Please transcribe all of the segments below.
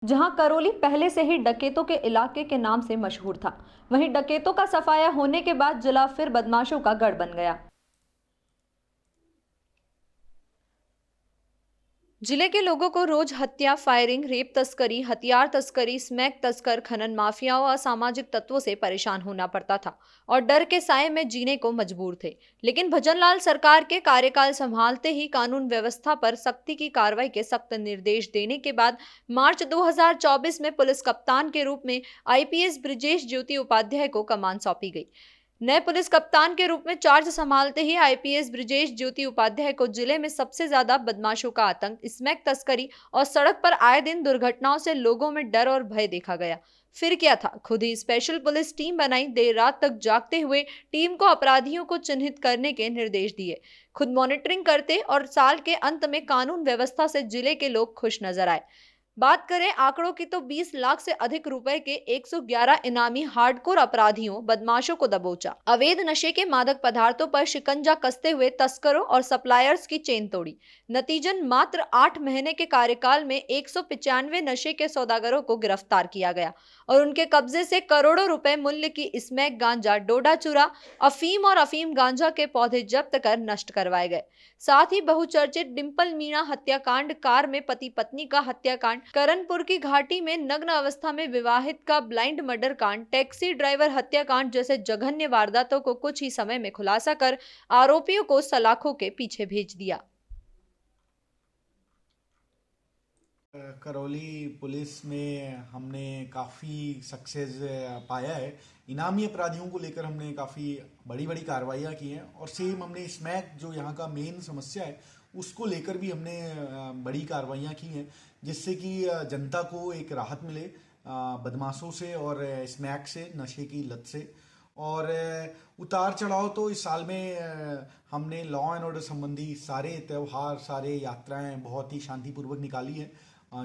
जहां करौली पहले से ही डकैतों के इलाके के नाम से मशहूर था, वहीं डकैतों का सफाया होने के बाद जिला फिर बदमाशों का गढ़ बन गया। जिले के लोगों को रोज हत्या, फायरिंग, रेप तस्करी, हथियार तस्करी, स्मैक तस्कर, खनन माफियाओं और असामाजिक तत्वों से परेशान होना पड़ता था और डर के साए में जीने को मजबूर थे। लेकिन भजनलाल सरकार के कार्यकाल संभालते ही कानून व्यवस्था पर सख्ती की कार्रवाई के सख्त निर्देश देने के बाद मार्च 2024 में पुलिस कप्तान के रूप में आईपीएस ब्रिजेश ज्योति उपाध्याय को कमान सौंपी गई। नए पुलिस कप्तान के रूप में चार्ज संभालते ही आईपीएस ब्रिजेश ज्योति उपाध्याय को जिले में सबसे ज्यादा बदमाशों का आतंक, स्मैक तस्करी और सड़क पर आए दिन दुर्घटनाओं से लोगों में डर और भय देखा गया। फिर क्या था, खुद ही स्पेशल पुलिस टीम बनाई, देर रात तक जागते हुए टीम को अपराधियों को चिन्हित करने के निर्देश दिए, खुद मॉनिटरिंग करते और साल के अंत में कानून व्यवस्था से जिले के लोग खुश नजर आए। बात करें आंकड़ों की तो 20 लाख से अधिक रुपए के 111 इनामी हार्डकोर अपराधियों, बदमाशों को दबोचा, अवैध नशे के मादक पदार्थों पर शिकंजा कसते हुए तस्करों और सप्लायर्स की चेन तोड़ी। नतीजन मात्र 8 महीने के कार्यकाल में 195 नशे के सौदागरों को गिरफ्तार किया गया और उनके कब्जे से करोड़ों रुपए मूल्य की स्मैक गांजा, डोडा चूरा, अफीम और अफीम गांजा के पौधे जब्त कर नष्ट करवाए गए। साथ ही बहुचर्चित डिंपल मीणा हत्याकांड, कार में पति पत्नी का हत्याकांड, करणपुर की घाटी में नग्न अवस्था में विवाहित का ब्लाइंड मर्डर कांड, टैक्सी ड्राइवर हत्याकांड जैसे जघन्य वारदातों को कुछ ही समय में खुलासा कर आरोपियों को सलाखों के पीछे भेज दिया। करौली पुलिस में हमने काफ़ी सक्सेस पाया है। इनामी अपराधियों को लेकर हमने काफ़ी बड़ी बड़ी कार्रवाइयाँ की हैं और सेम हमने स्मैक जो यहाँ का मेन समस्या है उसको लेकर भी हमने बड़ी कार्रवाइयाँ की हैं, जिससे कि जनता को एक राहत मिले बदमाशों से और स्मैक से, नशे की लत से। और उतार चढ़ाव तो इस साल में हमने लॉ एंड ऑर्डर संबंधी सारे त्यौहार, सारे यात्राएं बहुत ही शांतिपूर्वक निकाली हैं,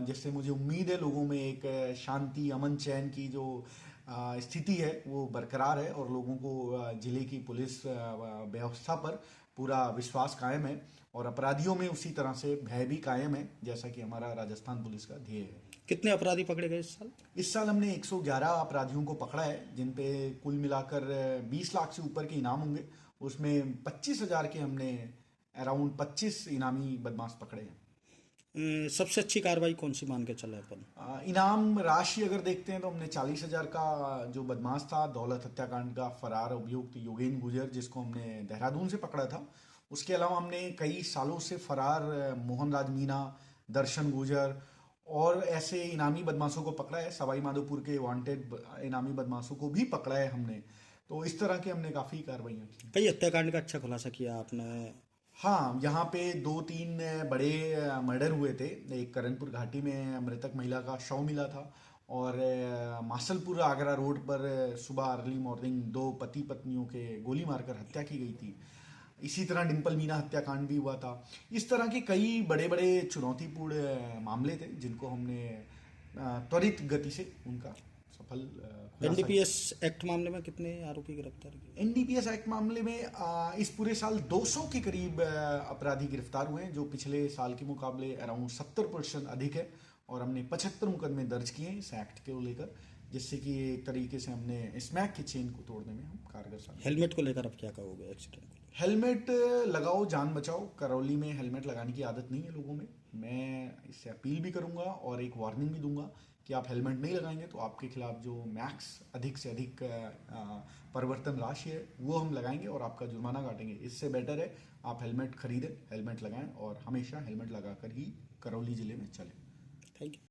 जिससे मुझे उम्मीद है लोगों में एक शांति, अमन, चैन की जो स्थिति है वो बरकरार है और लोगों को जिले की पुलिस व्यवस्था पर पूरा विश्वास कायम है और अपराधियों में उसी तरह से भय भी कायम है, जैसा कि हमारा राजस्थान पुलिस का ध्येय है। कितने अपराधी पकड़े गए इस साल? इस साल हमने 111 अपराधियों को पकड़ा है, जिन पे कुल मिलाकर 20 लाख से ऊपर के इनाम होंगे। उसमें 25,000 के हमने अराउंड 25 इनामी बदमाश पकड़े हैं। सबसे अच्छी कार्रवाई कौन सी मान के चले अपन? इनाम राशि अगर देखते हैं तो हमने 40,000 का जो बदमाश था दौलत हत्याकांड का फरार अभियुक्त योगेन गुजर, जिसको हमने देहरादून से पकड़ा था। उसके अलावा हमने कई सालों से फरार मोहन राज मीना, दर्शन गुजर और ऐसे इनामी बदमाशों को पकड़ा है। सवाई माधोपुर के वांटेड इनामी बदमाशों को भी पकड़ा है हमने। तो इस तरह के हमने काफ़ी कार्रवाइयाँ की। कई हत्याकांड का अच्छा खुलासा किया आपने। हाँ, यहाँ पे 2-3 बड़े मर्डर हुए थे। एक करणपुर घाटी में मृतक महिला का शव मिला था और मासलपुर आगरा रोड पर सुबह अर्ली मॉर्निंग 2 पति पत्नियों के गोली मारकर हत्या की गई थी। इसी तरह डिंपल मीना हत्याकांड भी हुआ था। इस तरह के कई बड़े बड़े चुनौतीपूर्ण मामले थे जिनको हमने त्वरित गति से उनका सफल खुलासा। एनडीपीएस एक्ट मामले में कितने आरोपी गिरफ्तार किए? एनडीपीएस एक्ट मामले में इस पूरे साल 200 के करीब अपराधी गिरफ्तार हुए हैं, जो पिछले साल के मुकाबले अराउंड 70% अधिक है। और हमने 75 मुकदमे दर्ज किए हैं इस एक्ट को लेकर, जिससे कि एक तरीके से हमने स्मैक की चेन को तोड़ने में हम कारगर साबित। हेलमेट को लेकर अब क्या कहोगे? एक्सीडेंट को हेलमेट लगाओ, जान बचाओ। करौली में हेलमेट लगाने की आदत नहीं है लोगों में। मैं इससे अपील भी करूंगा और एक वार्निंग भी दूंगा कि आप हेलमेट नहीं लगाएंगे तो आपके खिलाफ जो मैक्स अधिक से अधिक परिवर्तन राशि है वो हम लगाएंगे और आपका जुर्माना काटेंगे। इससे बेटर है आप हेलमेट खरीदें, हेलमेट लगाएं और हमेशा हेलमेट लगाकर ही करौली जिले में चलें। Thank you.